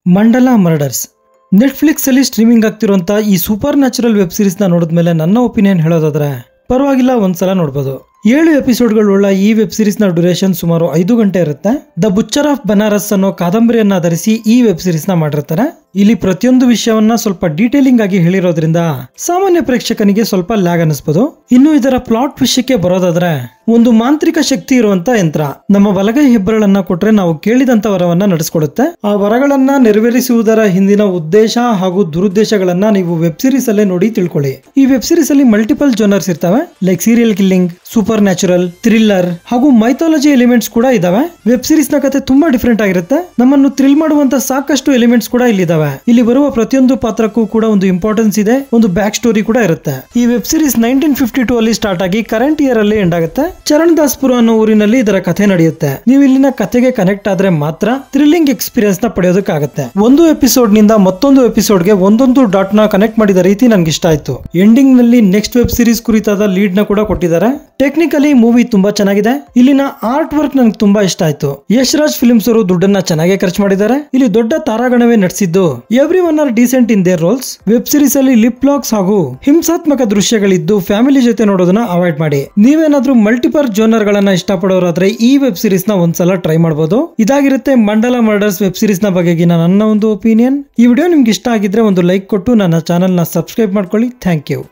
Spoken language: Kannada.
ಮಂಡಲ ಮರ್ಡರ್ಸ್ ನೆಟ್ಫ್ಲಿಕ್ಸ್ ಅಲ್ಲಿ ಸ್ಟ್ರೀಮಿಂಗ್ ಆಗ್ತಿರುವಂತ ಈ ಸೂಪರ್ ನ್ಯಾಚುರಲ್ ವೆಬ್ ಸೀರೀಸ್ ನ ನೋಡಿದ್ಮೇಲೆ ನನ್ನ ಒಪಿನಿಯನ್ ಹೇಳೋದಾದ್ರೆ ಪರವಾಗಿಲ್ಲ, ಒಂದ್ಸಲ ನೋಡಬಹುದು. 7 ಎಪಿಸೋಡ್ಗಳುಳ್ಳ ಈ ವೆಬ್ ಸೀರೀಸ್ ನ ಡ್ಯೂರೇಷನ್ ಸುಮಾರು 5 ಗಂಟೆ ಇರುತ್ತೆ. ದ ಬುಚ್ಚರ್ ಆಫ್ ಬನಾರಸ್ ಅನ್ನೋ ಕಾದಂಬರಿಯನ್ನ ಆಧರಿಸಿ ಈ ವೆಬ್ ಸೀರೀಸ್ ನ ಮಾಡಿರ್ತಾರೆ. ಇಲ್ಲಿ ಪ್ರತಿಯೊಂದು ವಿಷಯವನ್ನ ಸ್ವಲ್ಪ ಡೀಟೇಲಿಂಗ್ ಆಗಿ ಹೇಳಿರೋದ್ರಿಂದ ಸಾಮಾನ್ಯ ಪ್ರೇಕ್ಷಕನಿಗೆ ಸ್ವಲ್ಪ ಲ್ಯಾಗ್ ಅನಿಸಬಹುದು. ಇನ್ನು ಇದರ ಪ್ಲಾಟ್ ವಿಷಯಕ್ಕೆ ಬರೋದಾದ್ರೆ, ಒಂದು ಮಾಂತ್ರಿಕ ಶಕ್ತಿ ಇರುವಂತ ಯಂತ್ರ ನಮ್ಮ ಬಲಗೈ ಹೆಬ್ಬರಳನ್ನ ಕೊಟ್ರೆ ನಾವು ಕೇಳಿದಂತ ವರವನ್ನ ನಡೆಸಿಕೊಡುತ್ತೆ. ಆ ವರಗಳನ್ನ ನೆರವೇರಿಸುವುದರ ಹಿಂದಿನ ಉದ್ದೇಶ ಹಾಗೂ ದುರುದ್ದೇಶಗಳನ್ನ ನೀವು ವೆಬ್ ಸೀರೀಸ್ ಅಲ್ಲೇ ನೋಡಿ ತಿಳ್ಕೊಳ್ಳಿ. ಈ ವೆಬ್ ಸೀರೀಸ್ ಅಲ್ಲಿ ಮಲ್ಟಿಪಲ್ ಜೋನರ್ಸ್ ಇರ್ತವೆ, like serial killing, super natural, thriller ಹಾಗೂ ಮೈಥಾಲಜಿ ಎಲಿಮೆಂಟ್ಸ್ ಕೂಡ ಇದಾವೆ. ವೆಬ್ ಸೀರೀಸ್ ನ ಕತೆ ತುಂಬಾ ಡಿಫರೆಂಟ್ ಆಗಿರುತ್ತೆ. ನಮ್ಮನ್ನು ಥ್ರಿಲ್ ಮಾಡುವಂತ ಸಾಕಷ್ಟು ಎಲಿಮೆಂಟ್ಸ್ ಕೂಡ ಇಲ್ಲಿದಾವೆ. ಇಲ್ಲಿ ಬರುವ ಪ್ರತಿಯೊಂದು ಪಾತ್ರಕ್ಕೂ ಕೂಡ ಒಂದು ಇಂಪಾರ್ಟೆನ್ಸ್ ಇದೆ, ಒಂದು ಬ್ಯಾಕ್ ಸ್ಟೋರಿ ಕೂಡ ಇರುತ್ತೆ. ಈ ವೆಬ್ ಸೀರೀಸ್ 1952 ಅಲ್ಲಿ ಸ್ಟಾರ್ಟ್ ಆಗಿ ಕರೆಂಟ್ ಇಯರ್ ಅಲ್ಲಿ ಎಂಡ್ ಆಗುತ್ತೆ. ಚರಣದಾಸ್ಪುರ ಅನ್ನೋ ಊರಿನಲ್ಲಿ ಇದರ ಕಥೆ ನಡೆಯುತ್ತೆ. ನೀವು ಇಲ್ಲಿನ ಕಥೆಗೆ ಕನೆಕ್ಟ್ ಆದ್ರೆ ಮಾತ್ರ ಥ್ರಿಲ್ಲಿಂಗ್ ಎಕ್ಸ್ಪೀರಿಯನ್ಸ್ ನ ಪಡೆಯೋದಕ್ಕಾಗತ್ತೆ. ಒಂದು ಎಪಿಸೋಡ್ ನಿಂದ ಮತ್ತೊಂದು ಎಪಿಸೋಡ್ಗೆ ಒಂದೊಂದು ಡಾಟ್ ನ ಕನೆಕ್ಟ್ ಮಾಡಿದ ರೀತಿ ನನ್ಗೆ ಇಷ್ಟ ಆಯ್ತು. ಎಂಡಿಂಗ್ ನಲ್ಲಿ ನೆಕ್ಸ್ಟ್ ವೆಬ್ ಸೀರೀಸ್ ಕುರಿತಾದ ಲೀಡ್ ನ ಕೂಡ ಕೊಟ್ಟಿದ್ದಾರೆ. ಟೆಕ್ನಿಕಲಿ ಮೂವಿ ತುಂಬಾ ಚೆನ್ನಾಗಿದೆ. ಇಲ್ಲಿನ ಆರ್ಟ್ ವರ್ಕ್ ನನ್ಗೆ ತುಂಬಾ ಇಷ್ಟ ಆಯ್ತು. ಯಶ್ ರಾಜ್ ಫಿಲ್ಮ್ಸ್ ಅವರು ದುಡ್ಡನ್ನ ಚೆನ್ನಾಗಿ ಖರ್ಚು ಮಾಡಿದ್ದಾರೆ. ಇಲ್ಲಿ ದೊಡ್ಡ ತಾರಾಗಣವೇ ನಟಿಸಿದ್ದು. Every one are decent in their roles. Web series ಅಲ್ಲಿ ಲಿಪ್ ಲಾಕ್ಸ್ ಹಾಗೂ ಹಿಂಸಾತ್ಮಕ ದೃಶ್ಯಗಳಿದ್ದು ಫ್ಯಾಮಿಲಿ ಜೊತೆ ನೋಡೋದನ್ನ ಅವಾಯ್ಡ್ ಮಾಡಿ. ನೀವೇನಾದ್ರೂ ಮಲ್ಟಿಪಲ್ ಜೋನರ್ ಗಳನ್ನ ಇಷ್ಟಪಡೋರಾದ್ರೆ ಈ ವೆಬ್ ಸೀರೀಸ್ ನ ಒಂದ್ಸಲ ಟ್ರೈ ಮಾಡಬಹುದು. ಇದಾಗಿರುತ್ತೆ ಮಂಡಲ ಮರ್ಡರ್ಸ್ ವೆಬ್ ಸೀರೀಸ್ ನ ಬಗೆಗಿನ ನನ್ನ ಒಂದು ಒಪಿನಿಯನ್. ಈ ವಿಡಿಯೋ ನಿಮ್ಗೆ ಇಷ್ಟ ಆಗಿದ್ರೆ ಒಂದು ಲೈಕ್ ಕೊಟ್ಟು ನನ್ನ ಚಾನೆಲ್ ನ ಸಬ್ಸ್ಕ್ರೈಬ್ ಮಾಡ್ಕೊಳ್ಳಿ. Thank you.